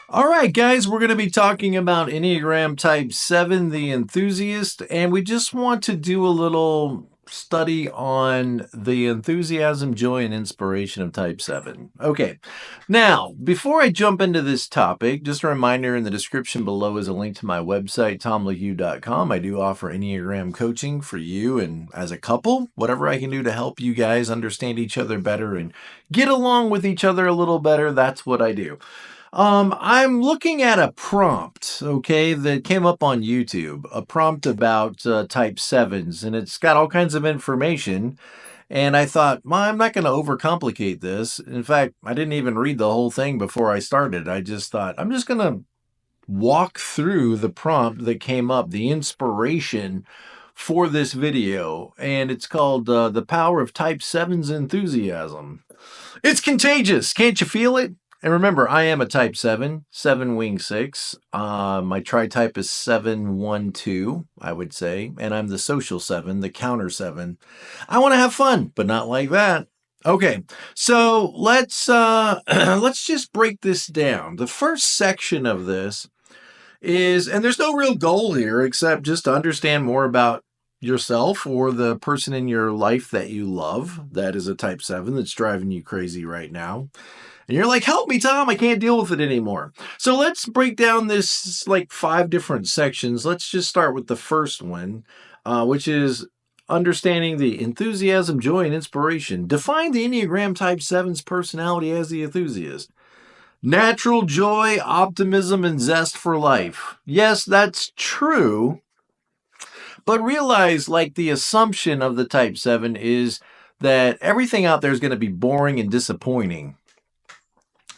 All right, guys, we're going to be talking about Enneagram Type 7, the Enthusiast, and we just want to do a little study on the enthusiasm, joy, and inspiration of Type 7. Okay, now, before I jump into this topic, just a reminder in the description below is a link to my website, tomlahue.com. I do offer Enneagram Coaching for you and as a couple, whatever I can do to help you guys understand each other better and get along with each other a little better, that's what I do. I'm looking at a prompt, okay, that came up on YouTube, a prompt about type 7s, and it's got all kinds of information. And I thought, well, I'm not going to overcomplicate this. In fact, I didn't even read the whole thing before I started. I just thought, I'm just going to walk through the prompt that came up, the inspiration for this video. And it's called The Power of Type 7's Enthusiasm. It's contagious. Can't you feel it? And remember, I am a type 7, 7 wing 6. My tri-type is 712, I would say. And I'm the social 7, the counter 7. I want to have fun, but not like that. Okay, so let's let's just break this down. The first section of this is, and there's no real goal here except just to understand more about yourself or the person in your life that you love that is a type 7 that's driving you crazy right now. And you're like, help me, Tom, I can't deal with it anymore. So let's break down this like 5 different sections. Let's just start with the first one, which is understanding the enthusiasm, joy, and inspiration. Define the Enneagram Type 7's personality as the enthusiast. Natural joy, optimism, and zest for life. Yes, that's true. But realize, like, the assumption of the Type 7 is that everything out there is going to be boring and disappointing.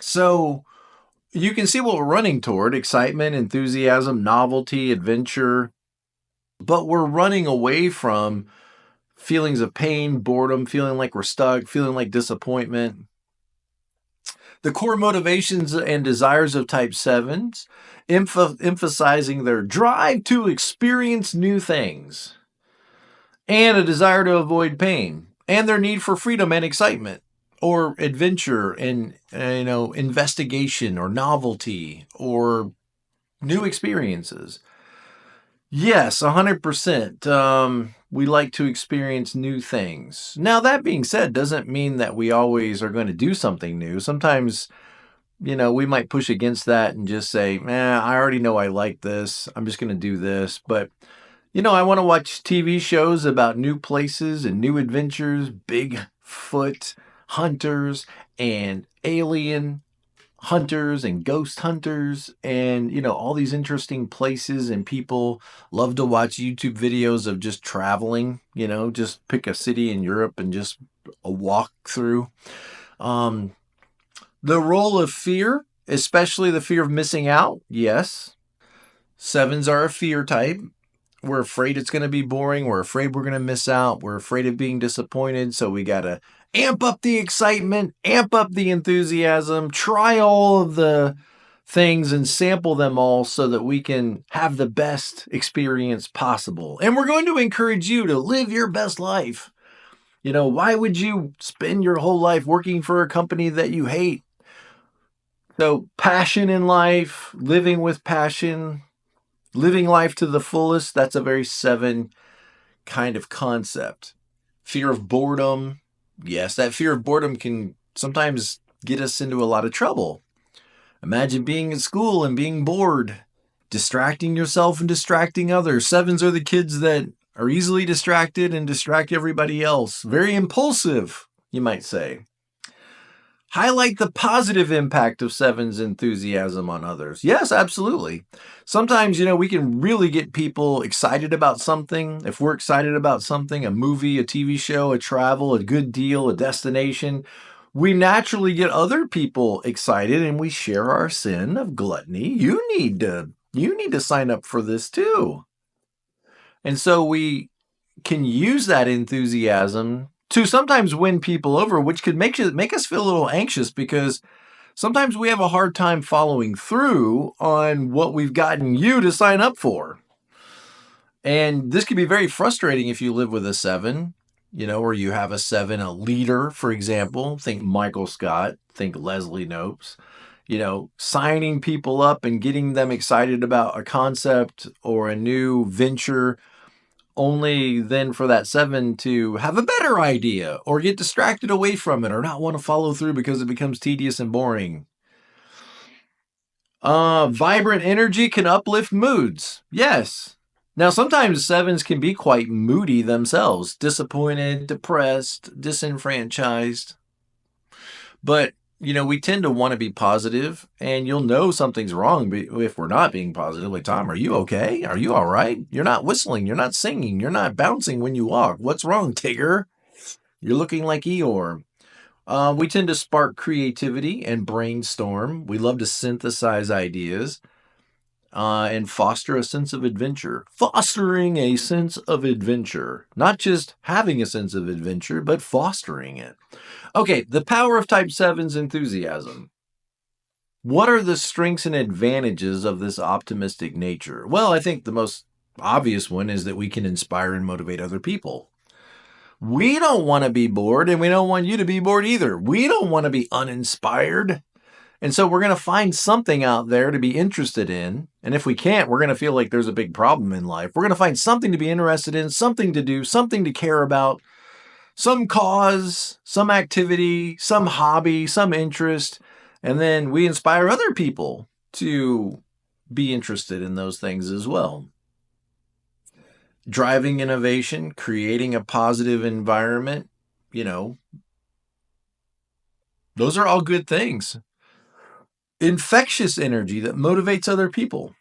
So you can see what we're running toward: excitement, enthusiasm, novelty, adventure. But we're running away from feelings of pain, boredom, feeling like we're stuck, feeling like disappointment. The core motivations and desires of Type 7s, emphasizing their drive to experience new things and a desire to avoid pain and their need for freedom and excitement or adventure and investigation or novelty or new experiences. Yes, 100%. We like to experience new things. Now, that being said, doesn't mean that we always are going to do something new. Sometimes, we might push against that and just say, I already know I like this. I'm just going to do this. But, I want to watch TV shows about new places and new adventures, Bigfoot hunters and alien hunters and ghost hunters and all these interesting places, and people love to watch YouTube videos of just traveling, just pick a city in Europe and just a walk through. The role of fear, especially the fear of missing out. Yes, 7s are a fear type. We're afraid it's going to be boring. We're afraid we're going to miss out. We're afraid of being disappointed. So we got to amp up the excitement, amp up the enthusiasm, try all of the things and sample them all so that we can have the best experience possible. And we're going to encourage you to live your best life. Why would you spend your whole life working for a company that you hate? So passion in life, living with passion, living life to the fullest, that's a very 7 kind of concept. Fear of boredom. Yes, that fear of boredom can sometimes get us into a lot of trouble. Imagine being in school and being bored, distracting yourself and distracting others. 7s are the kids that are easily distracted and distract everybody else. Very impulsive, you might say. Highlight the positive impact of 7's enthusiasm on others. Yes, absolutely. Sometimes, we can really get people excited about something. If we're excited about something, a movie, a TV show, a travel, a good deal, a destination, we naturally get other people excited and we share our sin of gluttony. You need to sign up for this too. And so we can use that enthusiasm to sometimes win people over, which could make us feel a little anxious because sometimes we have a hard time following through on what we've gotten you to sign up for. And this can be very frustrating if you live with a 7, or you have a 7, a leader, for example. Think Michael Scott, think Leslie Nopes. signing people up and getting them excited about a concept or a new venture, only then for that 7 to have a better idea or get distracted away from it or not want to follow through because it becomes tedious and boring. Vibrant energy can uplift moods. Yes. Now, sometimes 7s can be quite moody themselves, disappointed, depressed, disenfranchised. But, we tend to want to be positive, and you'll know something's wrong if we're not being positive. Like, Tom, are you okay? Are you all right? You're not whistling. You're not singing. You're not bouncing when you walk. What's wrong, Tigger? You're looking like Eeyore. We tend to spark creativity and brainstorm. We love to synthesize ideas and foster a sense of adventure. Fostering a sense of adventure. Not just having a sense of adventure, but fostering it. Okay, the power of type 7's enthusiasm. What are the strengths and advantages of this optimistic nature? Well, I think the most obvious one is that we can inspire and motivate other people. We don't want to be bored, and we don't want you to be bored either. We don't want to be uninspired. And so we're going to find something out there to be interested in. And if we can't, we're going to feel like there's a big problem in life. We're going to find something to be interested in, something to do, something to care about, some cause, some activity, some hobby, some interest. And then we inspire other people to be interested in those things as well. Driving innovation, creating a positive environment, those are all good things. Infectious energy that motivates other people.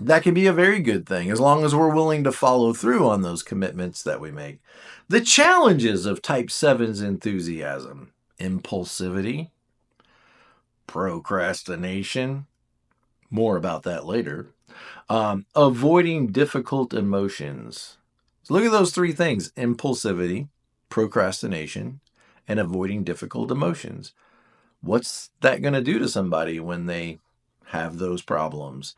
That can be a very good thing as long as we're willing to follow through on those commitments that we make. The challenges of type 7's enthusiasm: impulsivity, procrastination, more about that later, avoiding difficult emotions. So look at those 3 things: impulsivity, procrastination, and avoiding difficult emotions. What's that going to do to somebody when they have those problems?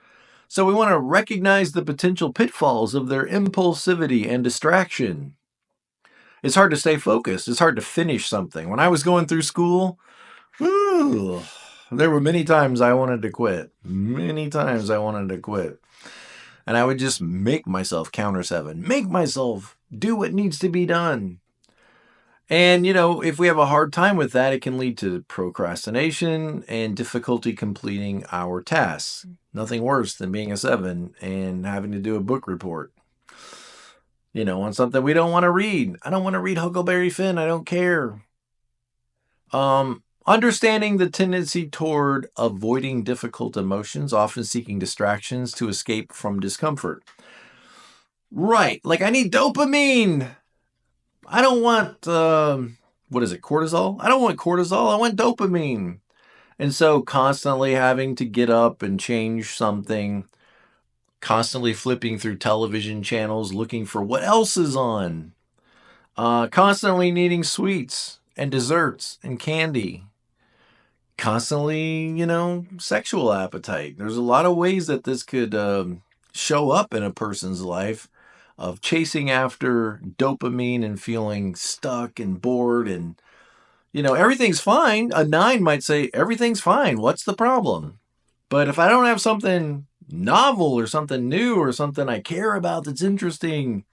So we want to recognize the potential pitfalls of their impulsivity and distraction. It's hard to stay focused. It's hard to finish something. When I was going through school, there were many times I wanted to quit. Many times I wanted to quit. And I would just make myself counter 7. Make myself do what needs to be done. And, if we have a hard time with that, it can lead to procrastination and difficulty completing our tasks. Nothing worse than being a 7 and having to do a book report, on something we don't want to read. I don't want to read Huckleberry Finn. I don't care. Understanding the tendency toward avoiding difficult emotions, often seeking distractions to escape from discomfort. Right. Like, I need dopamine. I don't want, cortisol? I don't want cortisol. I want dopamine. And so constantly having to get up and change something, constantly flipping through television channels, looking for what else is on, constantly needing sweets and desserts and candy, constantly, sexual appetite. There's a lot of ways that this could show up in a person's life, of chasing after dopamine and feeling stuck and bored and, everything's fine. A 9 might say, everything's fine. What's the problem? But if I don't have something novel or something new or something I care about that's interesting,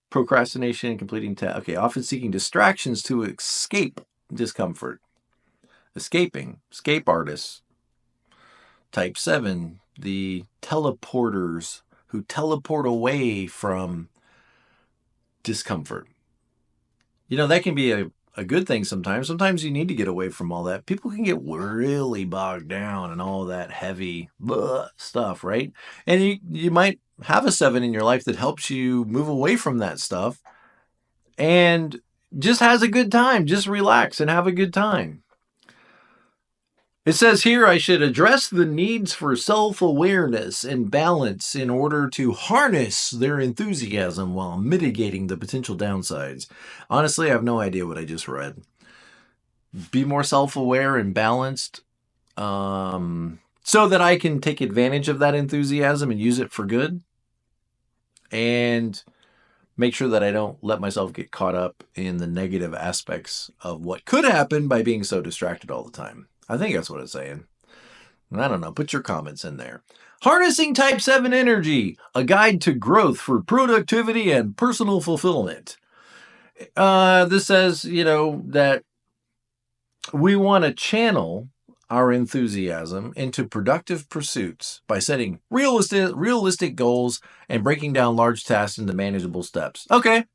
procrastination and completing tasks. Okay, often seeking distractions to escape discomfort. Escape artists. Type 7, the teleporters who teleport away from discomfort. That can be a good thing sometimes. Sometimes you need to get away from all that. People can get really bogged down in all that heavy stuff, right? And you might have a 7 in your life that helps you move away from that stuff and just has a good time. Just relax and have a good time. It says here I should address the needs for self-awareness and balance in order to harness their enthusiasm while mitigating the potential downsides. Honestly, I have no idea what I just read. Be more self-aware and balanced so that I can take advantage of that enthusiasm and use it for good. And make sure that I don't let myself get caught up in the negative aspects of what could happen by being so distracted all the time. I think that's what it's saying. I don't know. Put your comments in there. Harnessing Type 7 Energy, a guide to growth for productivity and personal fulfillment. This says, that we want to channel our enthusiasm into productive pursuits by setting realistic goals and breaking down large tasks into manageable steps. Okay.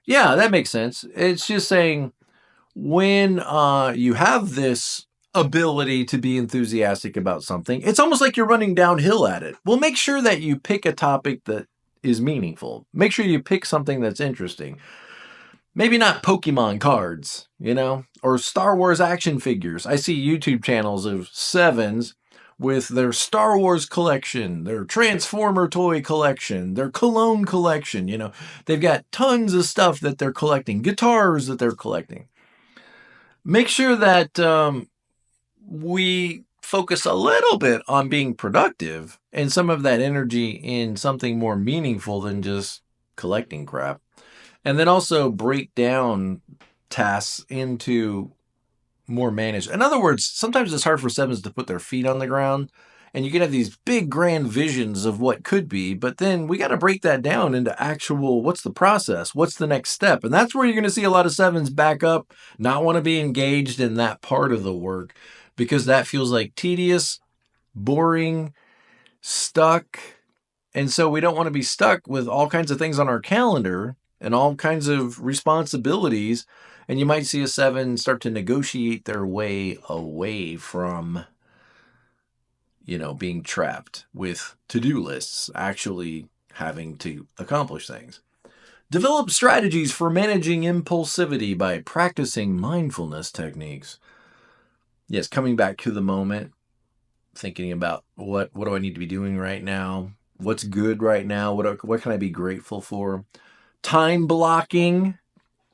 Yeah, that makes sense. It's just saying when you have this ability to be enthusiastic about something, it's almost like you're running downhill at it. Well, make sure that you pick a topic that is meaningful. Make sure you pick something that's interesting. Maybe not Pokemon cards, or Star Wars action figures. I see YouTube channels of sevens with their Star Wars collection, their Transformer toy collection, their cologne collection. They've got tons of stuff that they're collecting, guitars that they're collecting. Make sure that we focus a little bit on being productive and some of that energy in something more meaningful than just collecting crap. And then also break down tasks into more managed. In other words, sometimes it's hard for sevens to put their feet on the ground, and you can have these big grand visions of what could be, but then we got to break that down into actual, what's the process? What's the next step? And that's where you're going to see a lot of sevens back up, not want to be engaged in that part of the work because that feels like tedious, boring, stuck. And so we don't want to be stuck with all kinds of things on our calendar and all kinds of responsibilities. And you might see a seven start to negotiate their way away from, being trapped with to-do lists, actually having to accomplish things. Develop strategies for managing impulsivity by practicing mindfulness techniques. Yes, coming back to the moment, thinking about what do I need to be doing right now? What's good right now? What can I be grateful for? Time blocking.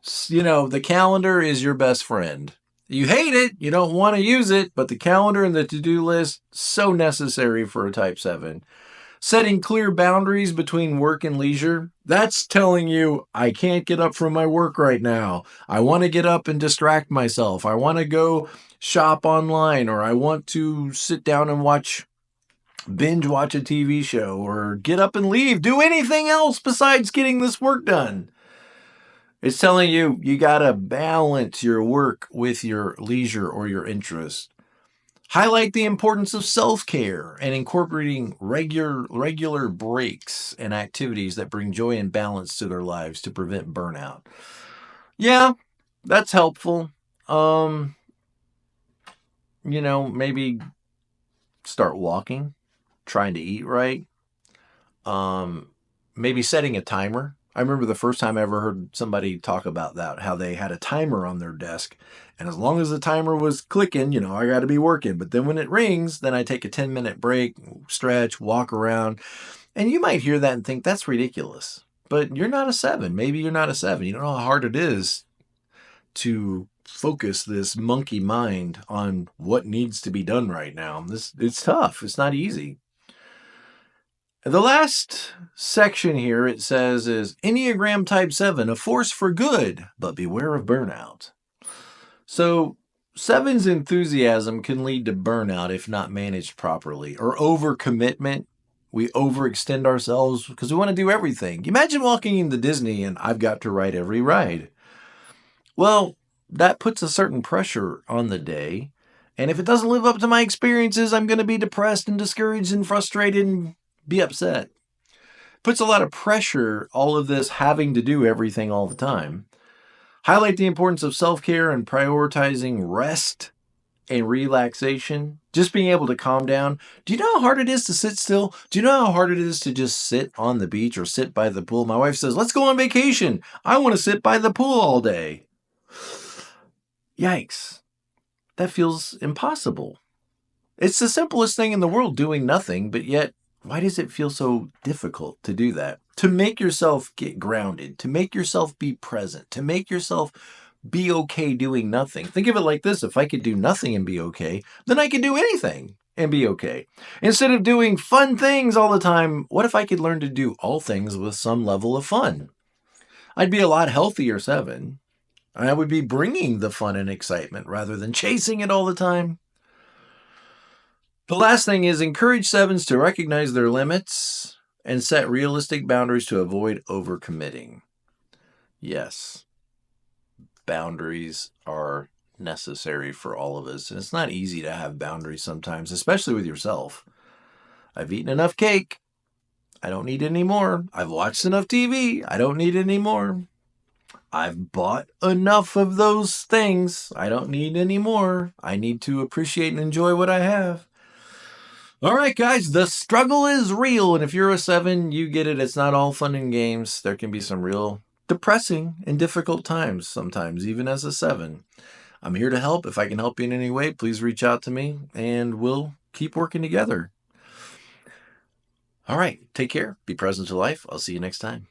The calendar is your best friend. You hate it. You don't want to use it, but the calendar and the to-do list, so necessary for a Type 7. Setting clear boundaries between work and leisure. That's telling you, I can't get up from my work right now. I want to get up and distract myself. I want to go shop online, or I want to sit down and binge watch a TV show, or get up and leave. Do anything else besides getting this work done. It's telling you, you got to balance your work with your leisure or your interest. Highlight the importance of self-care and incorporating regular breaks and activities that bring joy and balance to their lives to prevent burnout. Yeah, that's helpful. Maybe start walking, trying to eat right. Maybe setting a timer. I remember the first time I ever heard somebody talk about that, how they had a timer on their desk. And as long as the timer was clicking, I got to be working. But then when it rings, then I take a 10-minute break, stretch, walk around. And you might hear that and think, that's ridiculous. But you're not a seven. Maybe you're not a seven. You don't know how hard it is to focus this monkey mind on what needs to be done right now. It's tough. It's not easy. The last section here, it says, is Enneagram Type 7, a force for good, but beware of burnout. So 7's enthusiasm can lead to burnout if not managed properly, or overcommitment. We overextend ourselves because we want to do everything. Imagine walking into Disney and I've got to ride every ride. Well, that puts a certain pressure on the day. And if it doesn't live up to my experiences, I'm going to be depressed and discouraged and frustrated and be upset. Puts a lot of pressure, all of this having to do everything all the time. Highlight the importance of self-care and prioritizing rest and relaxation. Just being able to calm down. Do you know how hard it is to sit still? Do you know how hard it is to just sit on the beach or sit by the pool? My wife says, let's go on vacation. I want to sit by the pool all day. Yikes. That feels impossible. It's the simplest thing in the world, doing nothing, but yet why does it feel so difficult to do that? To make yourself get grounded, to make yourself be present, to make yourself be okay doing nothing. Think of it like this. If I could do nothing and be okay, then I could do anything and be okay. Instead of doing fun things all the time, what if I could learn to do all things with some level of fun? I'd be a lot healthier 7. I would be bringing the fun and excitement rather than chasing it all the time. The last thing is encourage 7s to recognize their limits and set realistic boundaries to avoid overcommitting. Yes, boundaries are necessary for all of us. And it's not easy to have boundaries sometimes, especially with yourself. I've eaten enough cake. I don't need any more. I've watched enough TV. I don't need any more. I've bought enough of those things. I don't need any more. I need to appreciate and enjoy what I have. All right, guys, the struggle is real. And if you're a 7, you get it. It's not all fun and games. There can be some real depressing and difficult times sometimes, even as a 7. I'm here to help. If I can help you in any way, please reach out to me and we'll keep working together. All right, take care. Be present to life. I'll see you next time.